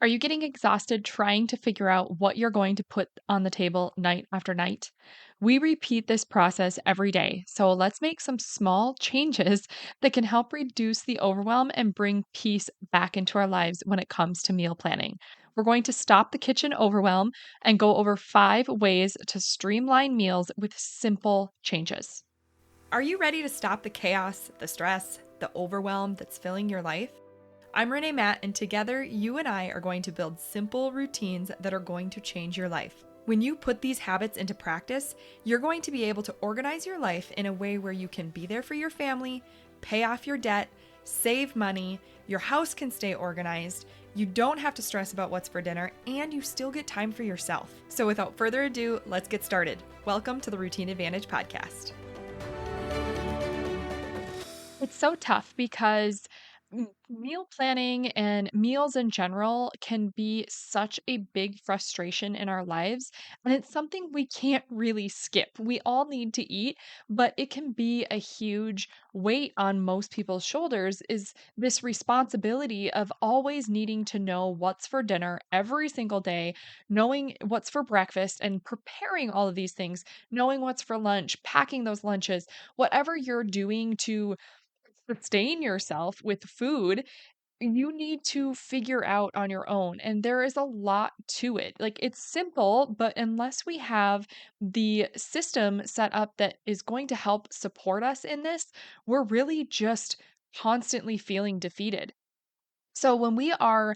Are you getting exhausted trying to figure out what you're going to put on the table night after night? We repeat this process every day, so let's make some small changes that can help reduce the overwhelm and bring peace back into our lives when it comes to meal planning. We're going to stop the kitchen overwhelm and go over 5 ways to streamline meals with simple changes. Are you ready to stop the chaos, the stress, the overwhelm that's filling your life? I'm Renae Matt, and together you and I are going to build simple routines that are going to change your life. When you put these habits into practice, you're going to be able to organize your life in a way where you can be there for your family, pay off your debt, save money, your house can stay organized, you don't have to stress about what's for dinner, and you still get time for yourself. So without further ado, let's get started. Welcome to the Routine Advantage Podcast. It's so tough because meal planning and meals in general can be such a big frustration in our lives. And it's something we can't really skip. We all need to eat, but it can be a huge weight on most people's shoulders is this responsibility of always needing to know what's for dinner every single day, knowing what's for breakfast and preparing all of these things, knowing what's for lunch, packing those lunches, whatever you're doing to sustain yourself with food, you need to figure out on your own. And there is a lot to it. Like it's simple, but unless we have the system set up that is going to help support us in this, we're really just constantly feeling defeated. So when we are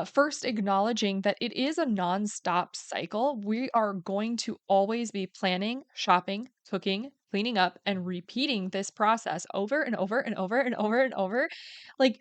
first acknowledging that it is a nonstop cycle, we are going to always be planning, shopping, cooking, cleaning up, and repeating this process over and over and over and over and over. Like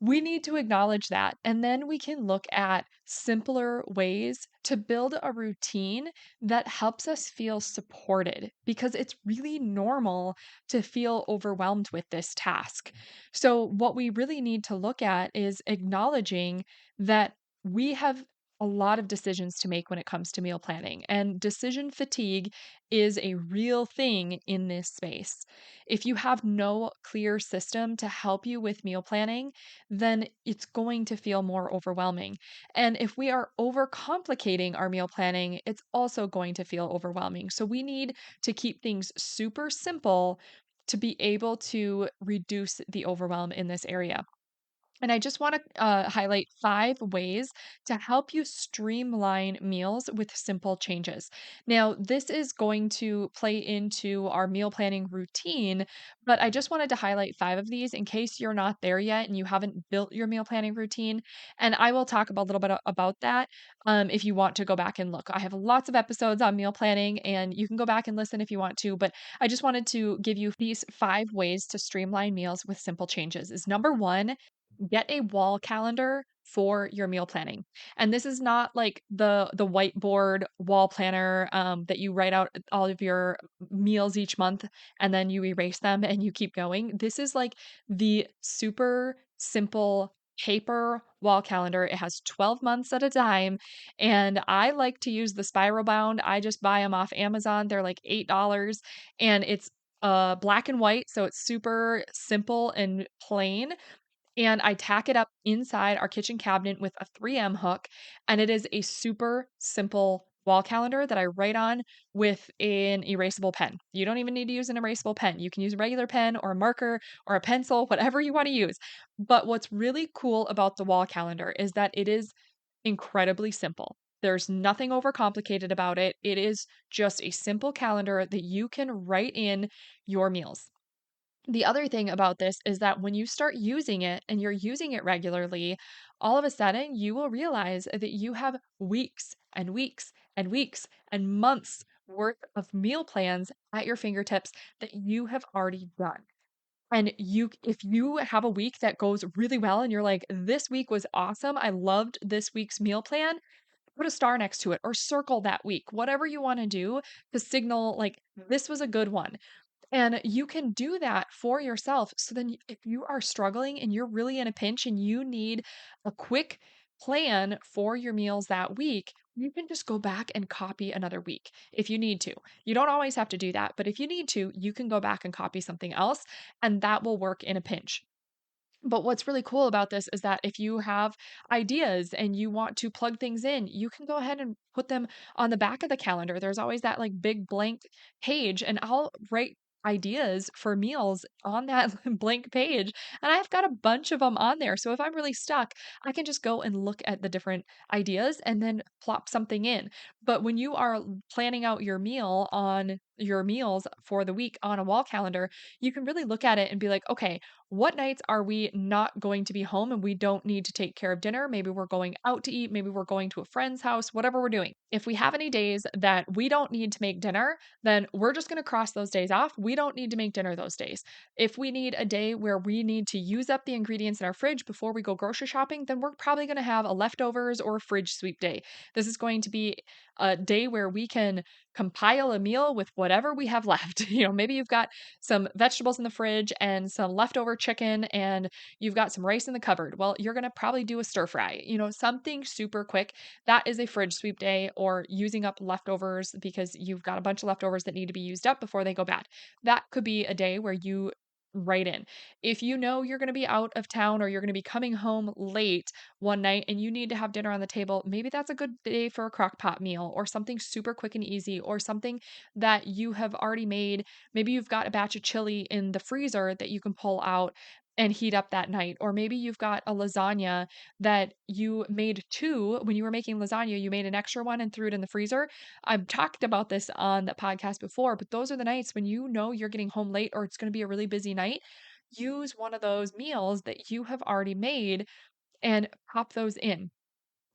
we need to acknowledge that. And then we can look at simpler ways to build a routine that helps us feel supported because it's really normal to feel overwhelmed with this task. So, what we really need to look at is acknowledging that we have a lot of decisions to make when it comes to meal planning, and decision fatigue is a real thing in this space. If you have no clear system to help you with meal planning, then it's going to feel more overwhelming. And if we are overcomplicating our meal planning, it's also going to feel overwhelming. So we need to keep things super simple to be able to reduce the overwhelm in this area. And I just want to highlight 5 ways to help you streamline meals with simple changes. Now, this is going to play into our meal planning routine, but I just wanted to highlight 5 of these in case you're not there yet and you haven't built your meal planning routine. And I will talk about a little bit about that if you want to go back and look. I have lots of episodes on meal planning, and you can go back and listen if you want to. But I just wanted to give you these 5 ways to streamline meals with simple changes. Is number one, get a wall calendar for your meal planning. And this is not like the whiteboard wall planner that you write out all of your meals each month and then you erase them and you keep going. This is like the super simple paper wall calendar. It has 12 months at a time, and I like to use the spiral bound. I just buy them off Amazon. They're like $8, and it's black and white, so it's super simple and plain, and I tack it up inside our kitchen cabinet with a 3M hook, and it is a super simple wall calendar that I write on with an erasable pen. You don't even need to use an erasable pen. You can use a regular pen or a marker or a pencil, whatever you want to use. But what's really cool about the wall calendar is that it is incredibly simple. There's nothing overcomplicated about it. It is just a simple calendar that you can write in your meals. The other thing about this is that when you start using it and you're using it regularly, all of a sudden you will realize that you have weeks and weeks and weeks and months worth of meal plans at your fingertips that you have already done. And if you have a week that goes really well and you're like, this week was awesome, I loved this week's meal plan, put a star next to it or circle that week, whatever you want to do to signal like this was a good one. And you can do that for yourself. So then, if you are struggling and you're really in a pinch and you need a quick plan for your meals that week, you can just go back and copy another week if you need to. You don't always have to do that, but if you need to, you can go back and copy something else, and that will work in a pinch. But what's really cool about this is that if you have ideas and you want to plug things in, you can go ahead and put them on the back of the calendar. There's always that like big blank page, and I'll write ideas for meals on that blank page. And I've got a bunch of them on there. So if I'm really stuck, I can just go and look at the different ideas and then plop something in. But when you are planning out your meal on your meals for the week on a wall calendar, you can really look at it and be like, okay, what nights are we not going to be home and we don't need to take care of dinner? Maybe we're going out to eat, maybe we're going to a friend's house, whatever we're doing. If we have any days that we don't need to make dinner, then we're just going to cross those days off. We don't need to make dinner those days. If we need a day where we need to use up the ingredients in our fridge before we go grocery shopping, then we're probably going to have a leftovers or fridge sweep day. This is going to be a day where we can compile a meal with whatever we have left. Maybe you've got some vegetables in the fridge and some leftover chicken, and you've got some rice in the cupboard. Well, you're going to probably do a stir fry, something super quick. That is a fridge sweep day, or using up leftovers because you've got a bunch of leftovers that need to be used up before they go bad. That could be a day where you write in. If you know you're going to be out of town or you're going to be coming home late one night and you need to have dinner on the table, maybe that's a good day for a crock pot meal or something super quick and easy, or something that you have already made. Maybe you've got a batch of chili in the freezer that you can pull out and heat up that night. Or maybe you've got a lasagna that you made two. When you were making lasagna, you made an extra one and threw it in the freezer. I've talked about this on the podcast before, but those are the nights when you know you're getting home late or it's going to be a really busy night. Use one of those meals that you have already made and pop those in,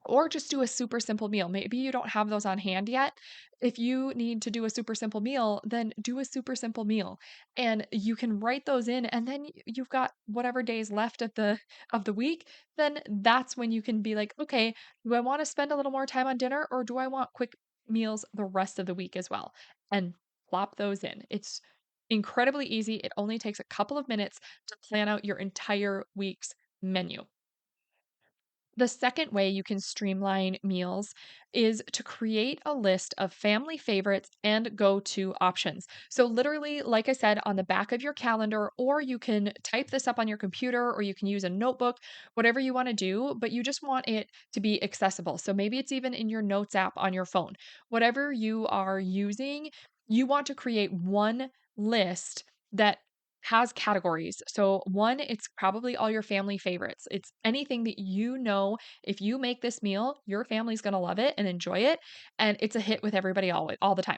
or just do a super simple meal. Maybe you don't have those on hand yet. If you need to do a super simple meal, then do a super simple meal. And you can write those in, and then you've got whatever days left of the week, then that's when you can be like, okay, do I want to spend a little more time on dinner or do I want quick meals the rest of the week as well? And plop those in. It's incredibly easy. It only takes a couple of minutes to plan out your entire week's menu. The second way you can streamline meals is to create a list of family favorites and go to options. So, literally, like I said, on the back of your calendar, or you can type this up on your computer, or you can use a notebook, whatever you want to do, but you just want it to be accessible. So, maybe it's even in your notes app on your phone. Whatever you are using, you want to create one list that has categories. So, one, it's probably all your family favorites. It's anything that if you make this meal, your family's going to love it and enjoy it. And it's a hit with everybody all the time.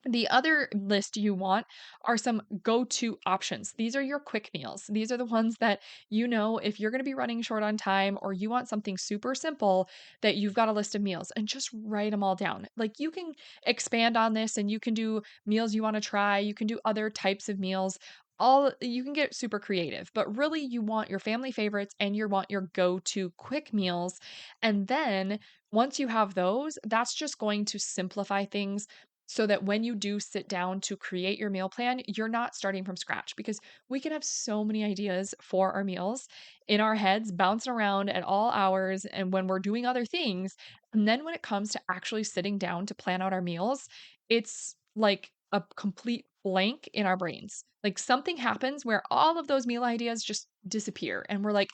The other list you want are some go to options. These are your quick meals. These are the ones that if you're going to be running short on time or you want something super simple, that you've got a list of meals and just write them all down. Like you can expand on this and you can do meals you want to try, you can do other types of meals. All you can get super creative, but really you want your family favorites and you want your go to quick meals. And then once you have those, that's just going to simplify things so that when you do sit down to create your meal plan, you're not starting from scratch, because we can have so many ideas for our meals in our heads, bouncing around at all hours and when we're doing other things. And then when it comes to actually sitting down to plan out our meals, it's like a complete blank in our brains. Like something happens where all of those meal ideas just disappear. And we're like,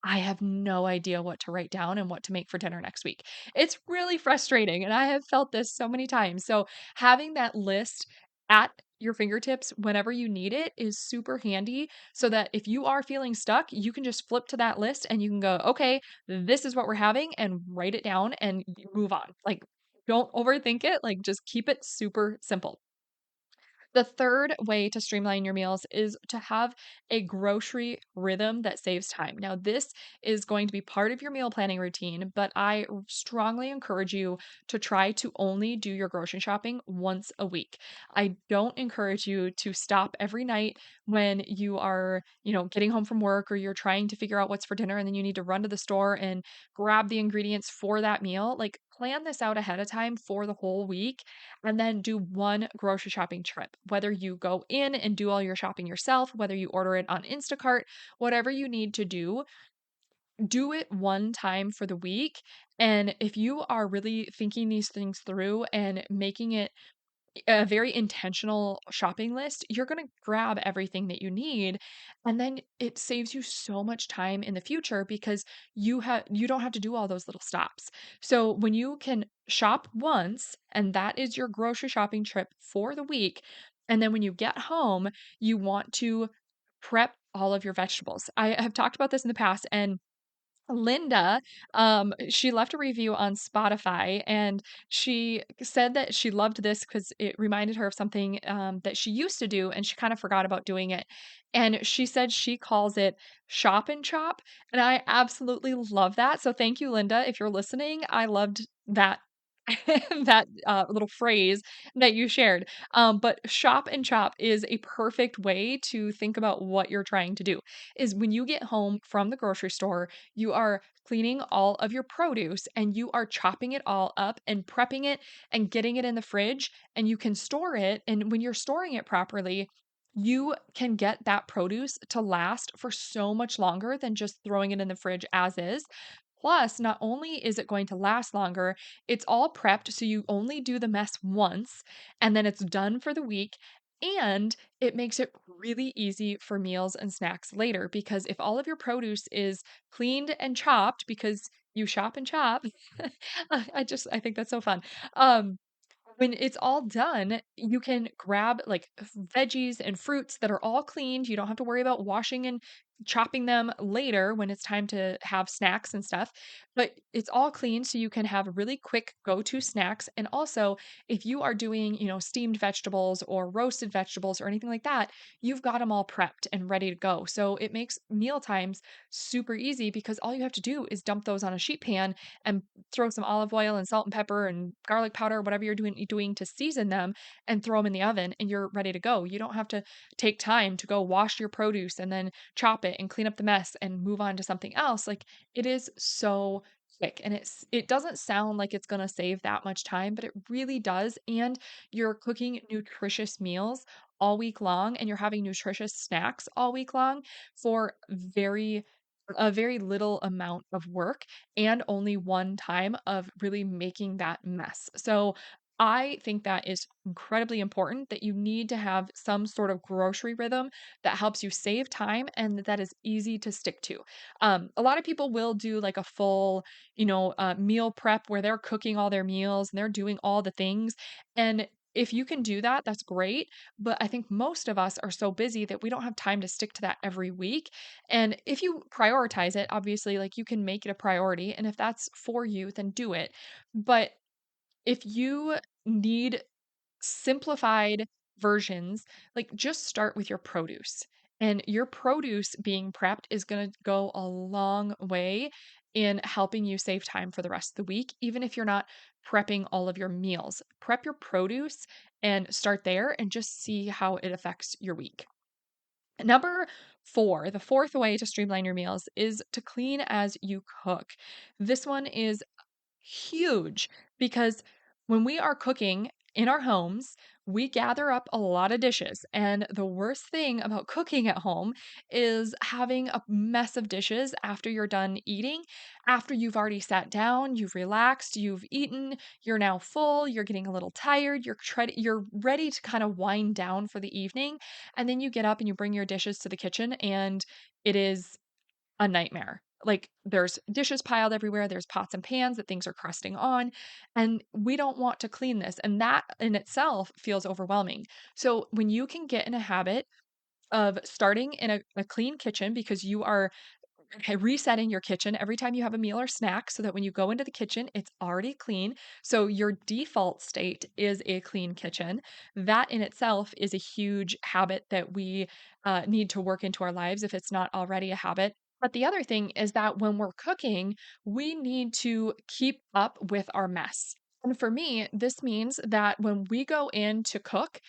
I have no idea what to write down and what to make for dinner next week. It's really frustrating. And I have felt this so many times. So, having that list at your fingertips whenever you need it is super handy, so that if you are feeling stuck, you can just flip to that list and you can go, okay, this is what we're having, and write it down and move on. Like, don't overthink it. Like, just keep it super simple. The third way to streamline your meals is to have a grocery rhythm that saves time. Now, this is going to be part of your meal planning routine, but I strongly encourage you to try to only do your grocery shopping once a week. I don't encourage you to stop every night when you are, getting home from work, or you're trying to figure out what's for dinner and then you need to run to the store and grab the ingredients for that meal. Like, plan this out ahead of time for the whole week and then do one grocery shopping trip. Whether you go in and do all your shopping yourself, whether you order it on Instacart, whatever you need to do it one time for the week. And if you are really thinking these things through and making it a very intentional shopping list, you're going to grab everything that you need, and then it saves you so much time in the future because you don't have to do all those little stops. So when you can shop once and that is your grocery shopping trip for the week, and then when you get home, you want to prep all of your vegetables. I have talked about this in the past, and Linda, she left a review on Spotify, and she said that she loved this because it reminded her of something, that she used to do, and she kind of forgot about doing it. And she said she calls it shop and chop, and I absolutely love that. So thank you, Linda, if you're listening. I loved that that little phrase that you shared. But shop and chop is a perfect way to think about what you're trying to do. Is when you get home from the grocery store, you are cleaning all of your produce and you are chopping it all up and prepping it and getting it in the fridge, and you can store it. And when you're storing it properly, you can get that produce to last for so much longer than just throwing it in the fridge as is. Plus, not only is it going to last longer, it's all prepped so you only do the mess once and then it's done for the week. And it makes it really easy for meals and snacks later because if all of your produce is cleaned and chopped because you shop and chop, I think that's so fun. Um, when it's all done, you can grab like veggies and fruits that are all cleaned. You don't have to worry about washing and chopping them later when it's time to have snacks and stuff. But it's all clean so you can have really quick go-to snacks. And also, if you are doing, steamed vegetables or roasted vegetables or anything like that, you've got them all prepped and ready to go. So it makes meal times super easy because all you have to do is dump those on a sheet pan and throw some olive oil and salt and pepper and garlic powder, whatever you're doing to season them, and throw them in the oven, and you're ready to go. You don't have to take time to go wash your produce and then chop it and clean up the mess and move on to something else. Like it is so quick, and it doesn't sound like it's going to save that much time, but it really does. And you're cooking nutritious meals all week long, and you're having nutritious snacks all week long for a very little amount of work and only one time of really making that mess. So I think that is incredibly important that you need to have some sort of grocery rhythm that helps you save time and that is easy to stick to. A lot of people will do like a full, meal prep where they're cooking all their meals and they're doing all the things. And if you can do that, that's great. But I think most of us are so busy that we don't have time to stick to that every week. And if you prioritize it, obviously, like you can make it a priority. And if that's for you, then do it. But if you need simplified versions, like just start with your produce. And your produce being prepped is going to go a long way in helping you save time for the rest of the week, even if you're not prepping all of your meals. Prep your produce and start there and just see how it affects your week. Number four, the fourth way to streamline your meals is to clean as you cook. This one is huge because when we are cooking in our homes, we gather up a lot of dishes. And the worst thing about cooking at home is having a mess of dishes after you're done eating, after you've already sat down, you've relaxed, you've eaten, you're now full, you're getting a little tired, you're ready to kind of wind down for the evening. And then you get up and you bring your dishes to the kitchen, and it is a nightmare. Like, there's dishes piled everywhere, there's pots and pans that things are crusting on, and we don't want to clean this, and that in itself feels overwhelming. So, when you can get in a habit of starting in a clean kitchen because you are resetting your kitchen every time you have a meal or snack so that when you go into the kitchen, it's already clean. So your default state is a clean kitchen. That in itself is a huge habit that we need to work into our lives if it's not already a habit. But the other thing is that when we're cooking, we need to keep up with our mess. And for me, this means that when we go in to cook,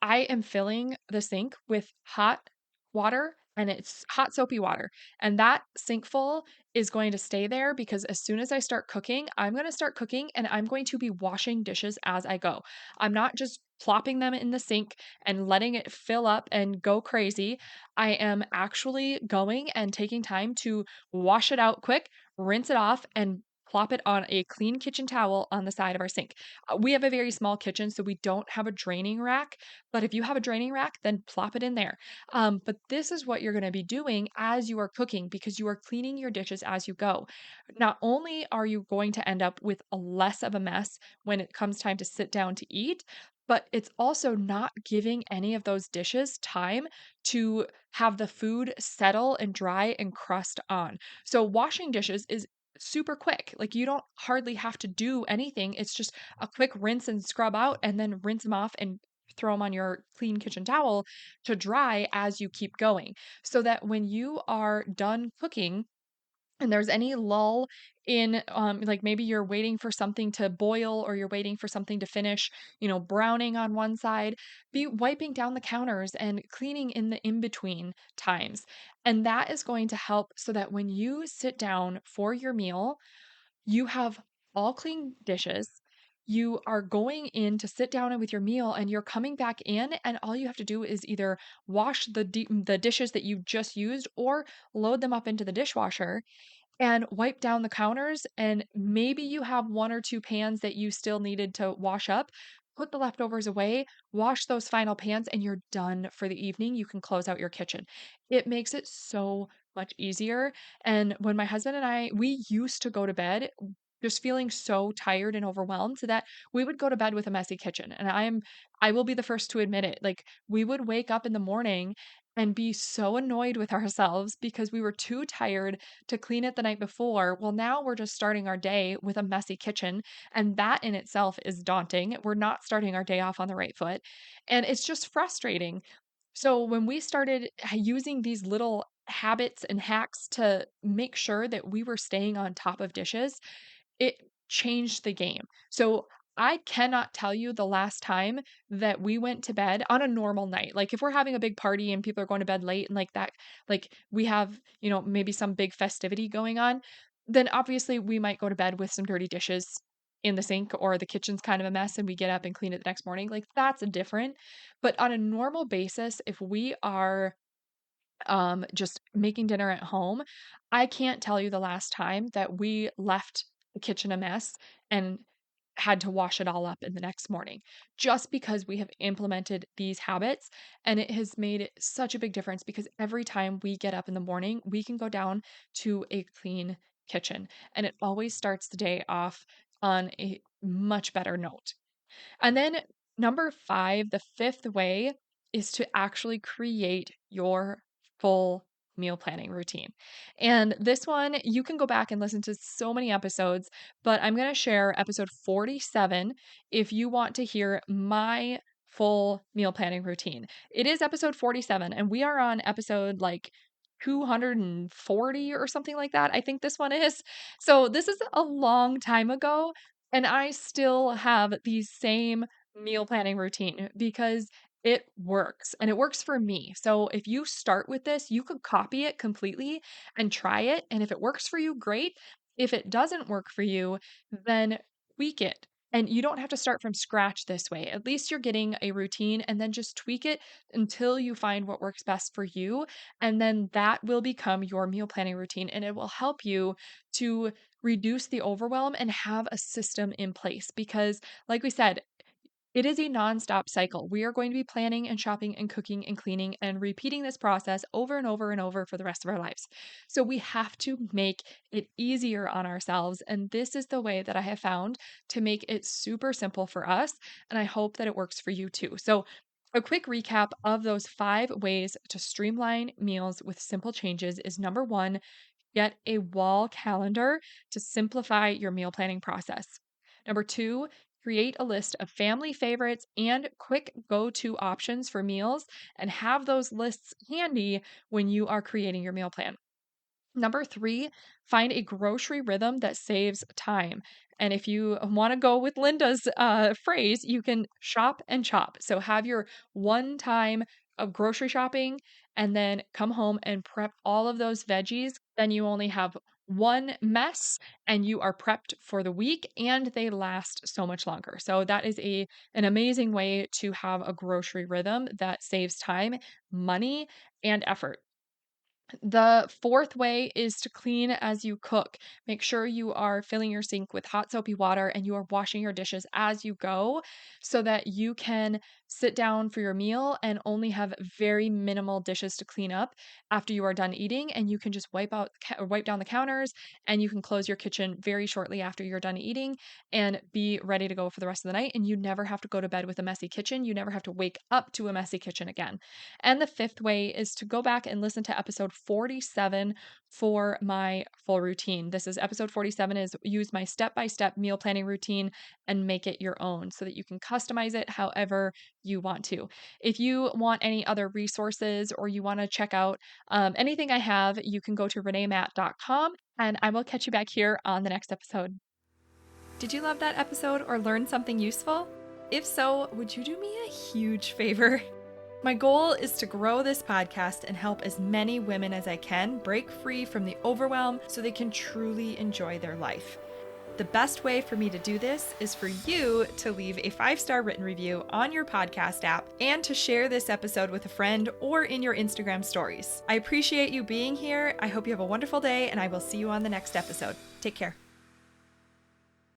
I am filling the sink with hot water, and it's hot soapy water. And that sink full is going to stay there because as soon as I start cooking, I'm going to start cooking and I'm going to be washing dishes as I go. I'm not just plopping them in the sink and letting it fill up and go crazy. I am actually going and taking time to wash it out quick, rinse it off, and plop it on a clean kitchen towel on the side of our sink. We have a very small kitchen, so we don't have a draining rack. But if you have a draining rack, then plop it in there. But this is what you're going to be doing as you are cooking because you are cleaning your dishes as you go. Not only are you going to end up with a less of a mess when it comes time to sit down to eat, but it's also not giving any of those dishes time to have the food settle and dry and crust on. So washing dishes is super quick. Like you don't hardly have to do anything. It's just a quick rinse and scrub out and then rinse them off and throw them on your clean kitchen towel to dry as you keep going. So that when you are done cooking, and there's any lull in like maybe you're waiting for something to boil or you're waiting for something to finish, browning on one side, be wiping down the counters and cleaning in the in between times. And that is going to help so that when you sit down for your meal, you have all clean dishes. You are going in to sit down with your meal and you're coming back in, and all you have to do is either wash the dishes that you just used or load them up into the dishwasher and wipe down the counters, and maybe you have 1 or 2 pans that you still needed to wash up. Put the leftovers away, wash those final pans, and you're done for the evening. You can close out your kitchen. It makes it so much easier, and when my husband and we used to go to bed just feeling so tired and overwhelmed so that we would go to bed with a messy kitchen, and I will be the first to admit it. Like, we would wake up in the morning and be so annoyed with ourselves because we were too tired to clean it the night before. Well, now we're just starting our day with a messy kitchen, and that in itself is daunting. We're not starting our day off on the right foot, and it's just frustrating. So when we started using these little habits and hacks to make sure that we were staying on top of dishes, it changed the game. So I cannot tell you the last time that we went to bed on a normal night. Like if we're having a big party and people are going to bed late and like that, like we have, maybe some big festivity going on, then obviously we might go to bed with some dirty dishes in the sink or the kitchen's kind of a mess and we get up and clean it the next morning. Like that's a different. But on a normal basis, if we are just making dinner at home, I can't tell you the last time that we left the kitchen a mess and had to wash it all up in the next morning, just because we have implemented these habits. And it has made such a big difference because every time we get up in the morning, we can go down to a clean kitchen. And it always starts the day off on a much better note. And then number 5, the 5th way is to actually create your full meal planning routine. And this one, you can go back and listen to so many episodes, but I'm going to share episode 47 if you want to hear my full meal planning routine. It is episode 47, and we are on episode like 240 or something like that. I think this one is. So this is a long time ago, and I still have the same meal planning routine because it works and it works for me. So if you start with this, you could copy it completely and try it. And if it works for you, great. If it doesn't work for you, then tweak it. And you don't have to start from scratch this way. At least you're getting a routine and then just tweak it until you find what works best for you. And then that will become your meal planning routine and it will help you to reduce the overwhelm and have a system in place because, like we said, it is a nonstop cycle. We are going to be planning and shopping and cooking and cleaning and repeating this process over and over and over for the rest of our lives. So we have to make it easier on ourselves. And this is the way that I have found to make it super simple for us. And I hope that it works for you too. So, a quick recap of those 5 ways to streamline meals with simple changes is number 1, get a wall calendar to simplify your meal planning process. Number 2, create a list of family favorites and quick go to options for meals and have those lists handy when you are creating your meal plan. Number 3, find a grocery rhythm that saves time. And if you want to go with Linda's phrase, you can shop and chop. So have your one time of grocery shopping and then come home and prep all of those veggies. Then you only have one mess and you are prepped for the week and they last so much longer. So that is an amazing way to have a grocery rhythm that saves time, money, and effort. The fourth way is to clean as you cook. Make sure you are filling your sink with hot soapy water and you are washing your dishes as you go so that you can sit down for your meal and only have very minimal dishes to clean up after you are done eating, and you can just wipe down the counters, and you can close your kitchen very shortly after you're done eating and be ready to go for the rest of the night, and you never have to go to bed with a messy kitchen. You never have to wake up to a messy kitchen again. And the fifth way is to go back and listen to episode 47 for my full routine. This is episode 47 is use my step-by-step meal planning routine and make it your own so that you can customize it however you want to. If you want any other resources or you want to check out anything I have, you can go to reneematt.com, and I will catch you back here on the next episode. Did you love that episode or learn something useful? If so, would you do me a huge favor? My goal is to grow this podcast and help as many women as I can break free from the overwhelm so they can truly enjoy their life. The best way for me to do this is for you to leave a 5-star written review on your podcast app and to share this episode with a friend or in your Instagram stories. I appreciate you being here. I hope you have a wonderful day, and I will see you on the next episode. Take care.